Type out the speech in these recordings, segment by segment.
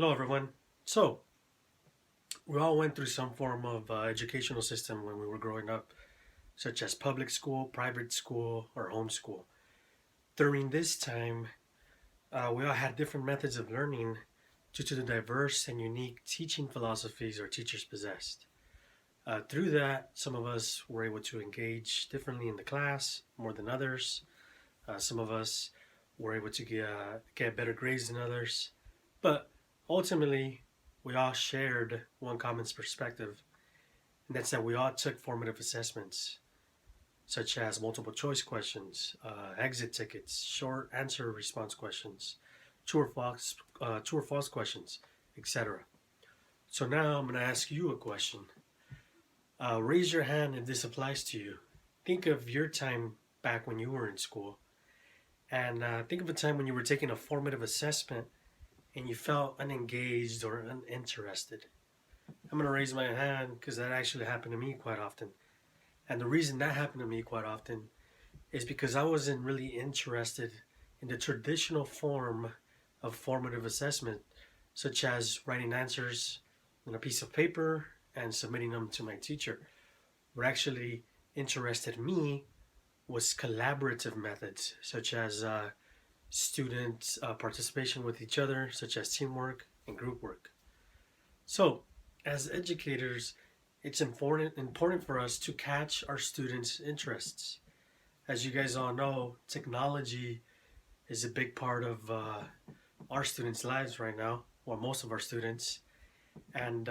Hello, everyone. So, we all went through some form of educational system when we were growing up, such as public school, private school, or homeschool. During this time, we all had different methods of learning due to the diverse and unique teaching philosophies our teachers possessed. Through that, some of us were able to engage differently in the class more than others. Some of us were able to get better grades than others. But ultimately, we all shared one common perspective, and that's that we all took formative assessments, such as multiple choice questions, exit tickets, short answer response questions, true or false questions, etc. So now I'm going to ask you a question. Raise your hand if this applies to you. Think of your time back when you were in school, and think of a time when you were taking a formative assessment and you felt unengaged or uninterested. I'm going to raise my hand because that actually happened to me quite often. And the reason that happened to me quite often is because I wasn't really interested in the traditional form of formative assessment, such as writing answers on a piece of paper and submitting them to my teacher. What actually interested me was collaborative methods, such as student participation with each other, such as teamwork and group work. So, as educators, it's important for us to catch our students' interests. As you guys all know, technology is a big part of our students' lives right now, or most of our students, and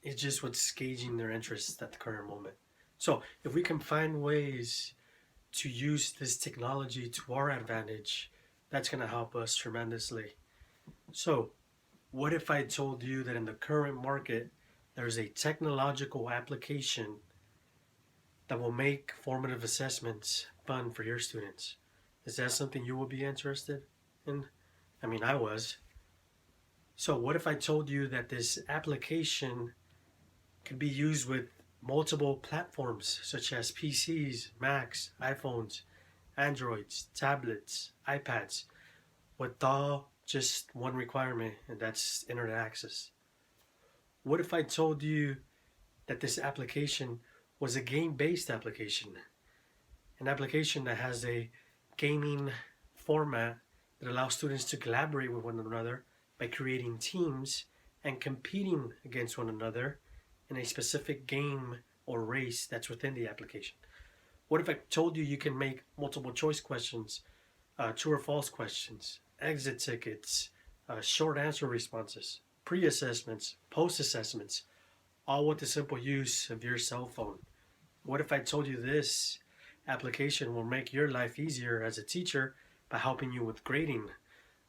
it's just what's gauging their interests at the current moment. So, if we can find ways to use this technology to our advantage, that's going to help us tremendously. So, what if I told you that in the current market, there's a technological application that will make formative assessments fun for your students? Is that something you would be interested in? I mean, I was. So, what if I told you that this application could be used with multiple platforms such as PCs, Macs, iPhones, Androids, tablets, iPads, with all just one requirement, and that's internet access? What if I told you that this application was a game based application? An application that has a gaming format that allows students to collaborate with one another by creating teams and competing against one another in a specific game or race that's within the application? What if I told you you can make multiple choice questions, true or false questions, exit tickets, short answer responses, pre assessments, post assessments, all with the simple use of your cell phone? What if I told you this application will make your life easier as a teacher by helping you with grading?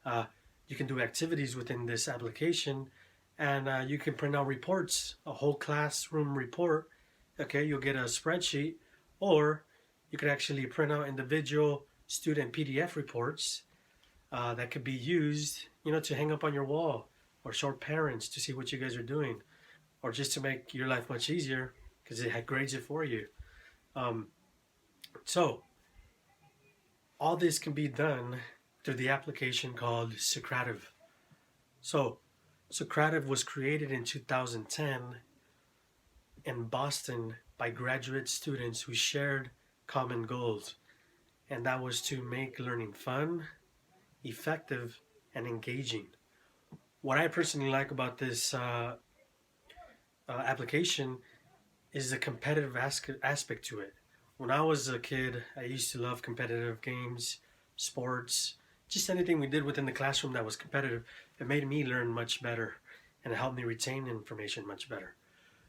Uh, you can do activities within this application, and you can print out reports, a whole classroom report. Okay, you'll get a spreadsheet, or you could actually print out individual student PDF reports that could be used, to hang up on your wall or show parents to see what you guys are doing, or just to make your life much easier because it had grades it for you. Um, so all this can be done through the application called Socrative. So Socrative was created in 2010 in Boston by graduate students who shared common goals, and that was to make learning fun, effective, and engaging. What I personally like about this application is the competitive aspect to it. When I was a kid, I used to love competitive games, sports, just anything we did within the classroom that was competitive. It made me learn much better, and it helped me retain information much better.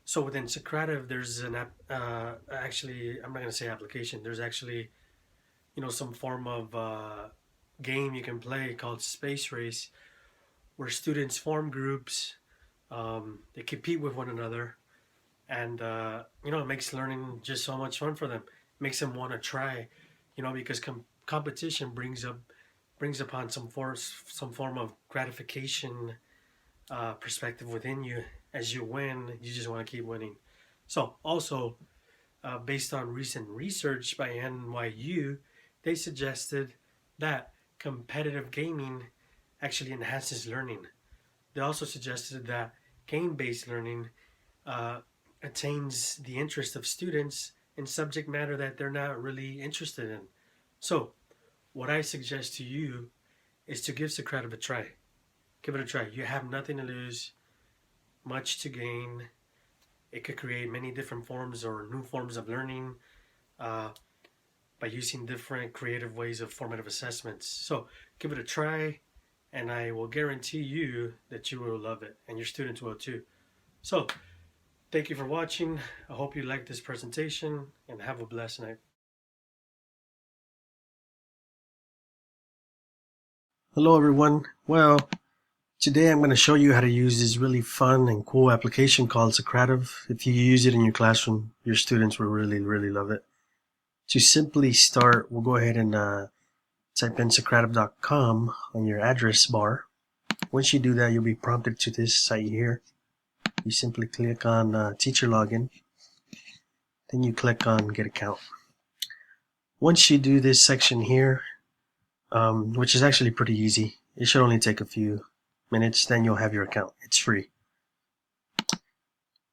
So within Socrative, there's an app. Actually, I'm not gonna say application. There's actually, some form of game you can play called Space Race, where students form groups. They compete with one another, and it makes learning just so much fun for them. It makes them want to try, because competition brings upon some form of gratification perspective within you. As you win, you just want to keep winning. So also, based on recent research by NYU, they suggested that competitive gaming actually enhances learning. They also suggested that game-based learning uh, attains the interest of students in subject matter that they're not really interested in. So, what I suggest to you is to give Socrative a try. Give it a try. You have nothing to lose, much to gain. It could create many different forms or new forms of learning uh, by using different creative ways of formative assessments. So, give it a try, and I will guarantee you that you will love it, and your students will too. So, thank you for watching. I hope you liked this presentation, and have a blessed night. Hello everyone. Well, today I'm going to show you how to use this really fun and cool application called Socrative. If you use it in your classroom, your students will really love it. To simply start, we'll go ahead and type in Socrative.com on your address bar. Once you do that, you'll be prompted to this site here. You simply click on Teacher Login. Then you click on Get Account. Once you do this section here, which is actually pretty easy, it should only take a few minutes, then you'll have your account. It's free.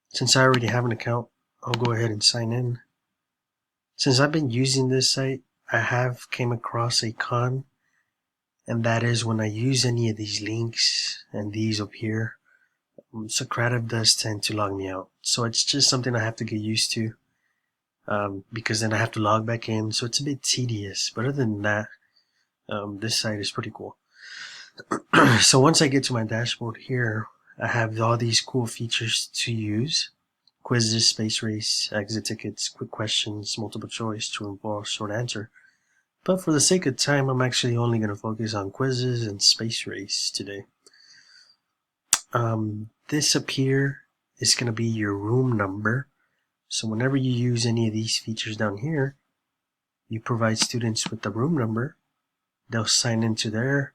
Since I already have an account, I'll go ahead and sign in. Since I've been using this site, I have came across a con, and that is when I use any of these links and these up here, Socrative does tend to log me out. So it's just something I have to get used to, because then I have to log back in, so it's a bit tedious. But other than that, this site is pretty cool. So once I get to my dashboard here, I have all these cool features to use. Quizzes, space race, exit tickets, quick questions, multiple choice, true and false, short answer. But for the sake of time, I'm actually only going to focus on quizzes and space race today. This up here is going to be your room number. So whenever you use any of these features down here, you provide students with the room number. They'll sign into their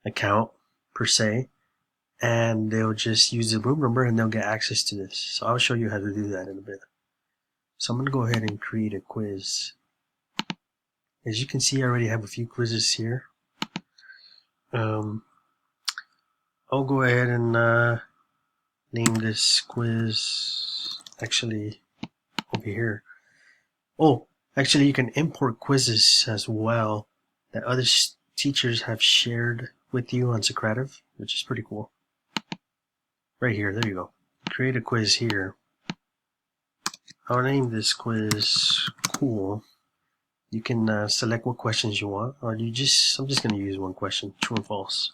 account per se, and they'll just use the room number and they'll get access to this. So I'll show you how to do that in a bit. So I'm going to go ahead and create a quiz. As you can see, I already have a few quizzes here. I'll go ahead and name this quiz actually over here. Oh, actually you can import quizzes as well that other teachers have shared with you on Socrative, which is pretty cool. Right here, there you go. Create a quiz here. I'll name this quiz Cool. You can select what questions you want, or I'm just going to use one question, true or false.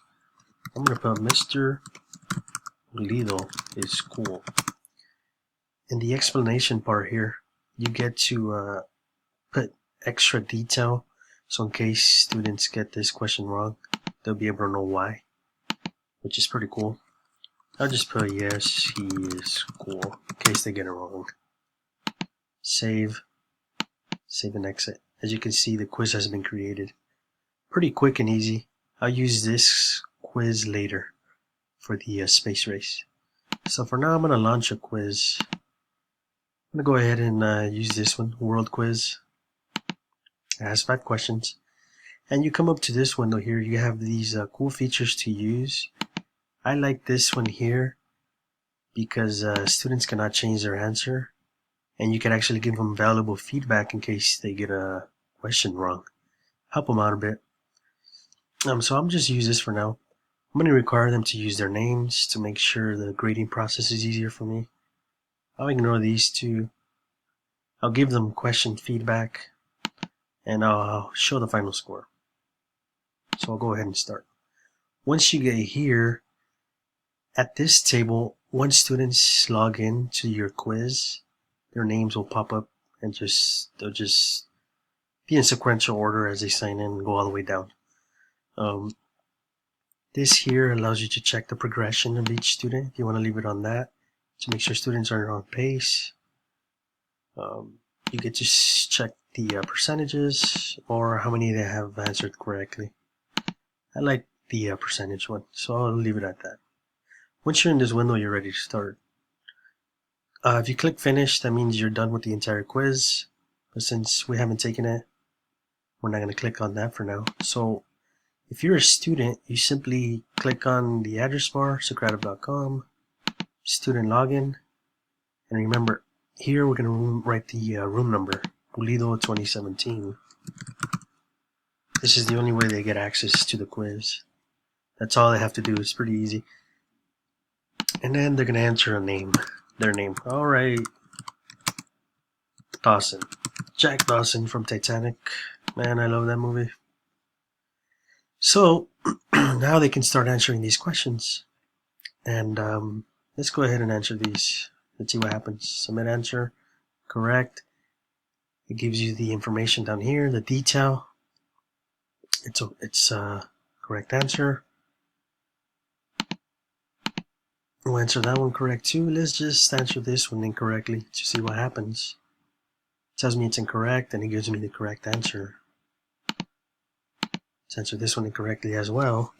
I'm going to put Mr. Lido is cool. In the explanation part here, you get to put extra detail, so in case students get this question wrong, they'll be able to know why, which is pretty cool. I'll just put yes, he is cool, in case they get it wrong. Save and exit. As you can see, the quiz has been created. Pretty quick and easy. I'll use this quiz later for the space race. So for now, I'm going to launch a quiz. I'm going to go ahead and use this one, World Quiz. It has 5 questions. And you come up to this window here, you have these cool features to use. I like this one here because students cannot change their answer, and you can actually give them valuable feedback in case they get a question wrong. Help them out a bit. So I'm just use this for now. I'm going to require them to use their names to make sure the grading process is easier for me. I'll ignore these two. I'll give them question feedback, and I'll show the final score. So I'll go ahead and start. Once you get here, at this table, once students log in to your quiz, their names will pop up and they'll just be in sequential order as they sign in and go all the way down. This here allows you to check the progression of each student if you want to leave it on that to make sure students are on pace. You get to check the percentages or how many they have answered correctly. I like the percentage one, so I'll leave it at that. Once you're in this window, you're ready to start. If you click finish, that means you're done with the entire quiz. But since we haven't taken it, we're not going to click on that for now. So If you're a student, you simply click on the address bar, Socrative.com, student login, and remember, here we're going to write the room number, Pulido 2017. This is the only way they get access to the quiz. That's all they have to do. It's pretty easy. And then they're going to enter a name, their name. All right, Dawson. Jack Dawson from Titanic. Man, I love that movie. So now they can start answering these questions. And let's go ahead and answer these. Let's see what happens. Submit answer. Correct. It gives you the information down here, the detail. It's a correct answer. We'll answer that one correct too. Let's just answer this one incorrectly to see what happens. It tells me it's incorrect and it gives me the correct answer. Let's answer this one incorrectly as well.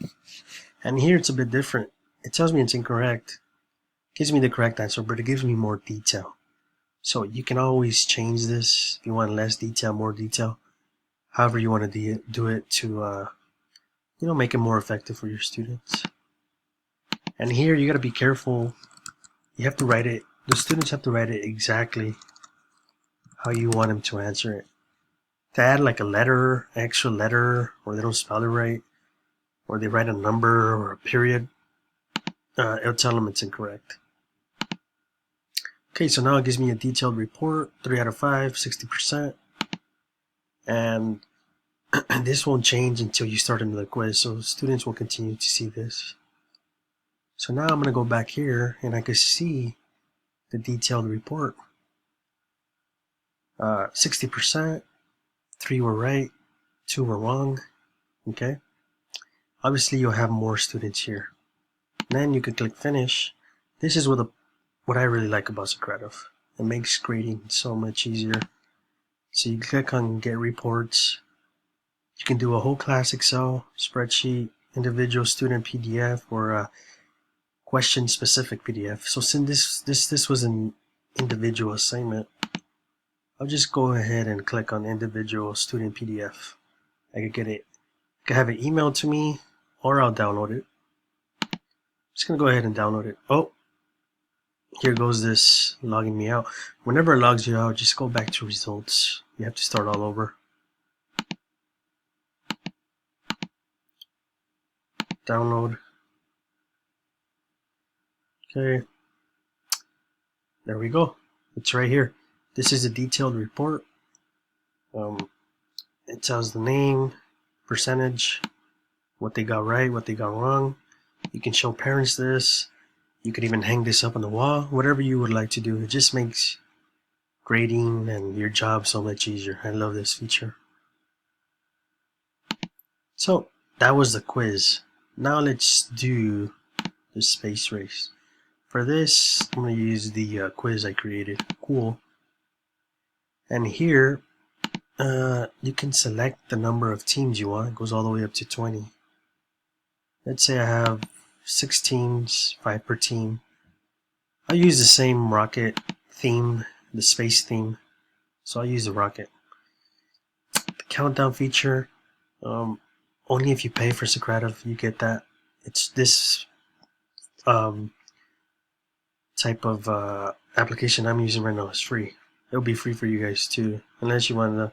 And here it's a bit different. It tells me it's incorrect. It gives me the correct answer, but it gives me more detail. So you can always change this if you want less detail, more detail. However you want to do it to make it more effective for your students. And here you got to be careful. You have to write it. The students have to write it exactly how you want them to answer it. To add like a letter, extra letter, or they don't spell it right, or they write a number or a period, it'll tell them it's incorrect. Okay, so now it gives me a detailed report, 3 out of 5, 60%. And this won't change until you start another quiz, so students will continue to see this. So now I'm going to go back here and I can see the detailed report. 60%, 3 were right, 2 were wrong. Okay. Obviously you'll have more students here. Then you could click finish. This is what I really like about Socrative. It makes grading so much easier. So you click on get reports. You can do a whole class Excel, spreadsheet, individual student PDF, or a question specific PDF. So since this was an individual assignment, I'll just go ahead and click on individual student PDF. I could get it. I could have it emailed to me, or I'll download it. I'm just gonna go ahead and download it. Oh, here goes this logging me out. Whenever it logs you out, just go back to results. You have to start all over. Download. Okay. There we go. It's right here. This is a detailed report. It tells the name, percentage, what they got right, what they got wrong. You can show parents this. You could even hang this up on the wall. Whatever you would like to do. It just makes grading and your job so much easier. I love this feature. So that was the quiz. Now let's do the space race. For this, I'm going to use the quiz I created. Cool. And here, you can select the number of teams you want. It goes all the way up to 20. Let's say I have 6 teams, 5 per team. I'll use the same rocket theme, the space theme. So I'll use the rocket. The countdown feature, only if you pay for Socrative, you get that. It's this type of application I'm using right now is free. It'll be free for you guys too, unless you want to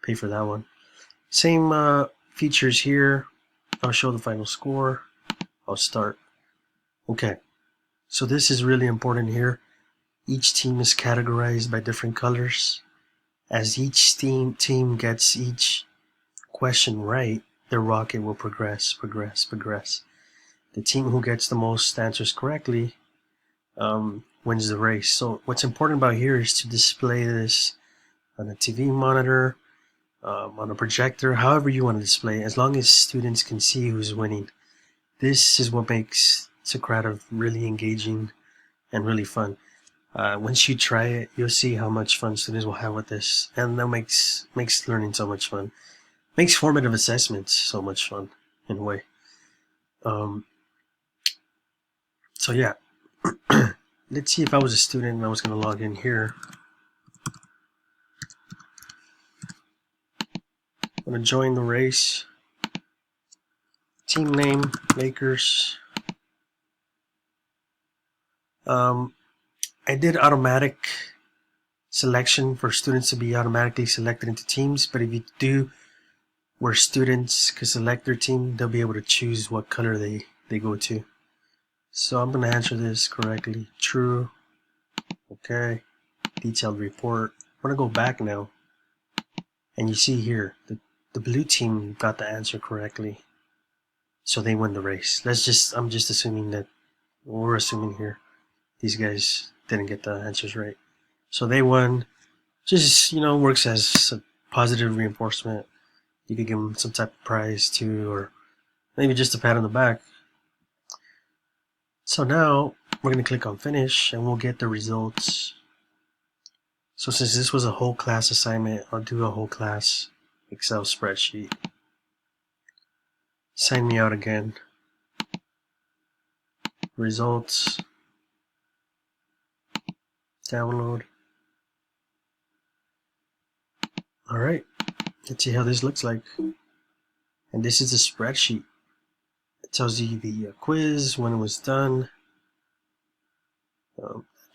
pay for that one. Same features here. I'll show the final score. I'll start. Okay, so this is really important here. Each team is categorized by different colors. As each team gets each question right, their rocket will progress. The team who gets the most answers correctly wins the race. So what's important about here is to display this on a TV monitor, on a projector, however you want to display it, as long as students can see who's winning. This is what makes Socrative really engaging and really fun. Once you try it, you'll see how much fun students will have with this, and that makes learning so much fun. Makes formative assessments so much fun in a way. So yeah, let's see if I was a student and I was going to log in here. I'm going to join the race. Team name, Lakers. I did automatic selection for students to be automatically selected into teams, but if you do where students could select their team, they'll be able to choose what color they go to. So I'm going to answer this correctly. True. Okay. Detailed report. I'm going to go back now. And you see here, the blue team got the answer correctly. So they win the race. I'm just assuming that, we're assuming here, these guys didn't get the answers right. So they won. Just, works as a positive reinforcement. You could give them some type of prize too, or maybe just a pat on the back. So now we're going to click on finish and we'll get the results. So since this was a whole class assignment, I'll do a whole class Excel spreadsheet. Sign me out again. Results. Download. Alright, let's see how this looks like. And this is the spreadsheet. It tells you the quiz, when it was done.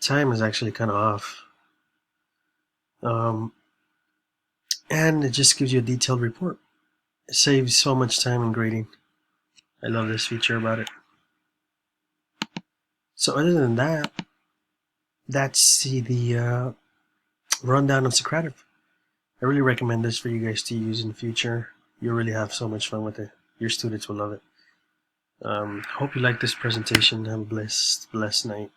Time is actually kind of off. And it just gives you a detailed report. It saves so much time in grading. I love this feature about it. So other than that, that's the rundown of Socrative. I really recommend this for you guys to use in the future. You'll really have so much fun with it. Your students will love it. Hope you like this presentation. Have a blessed night.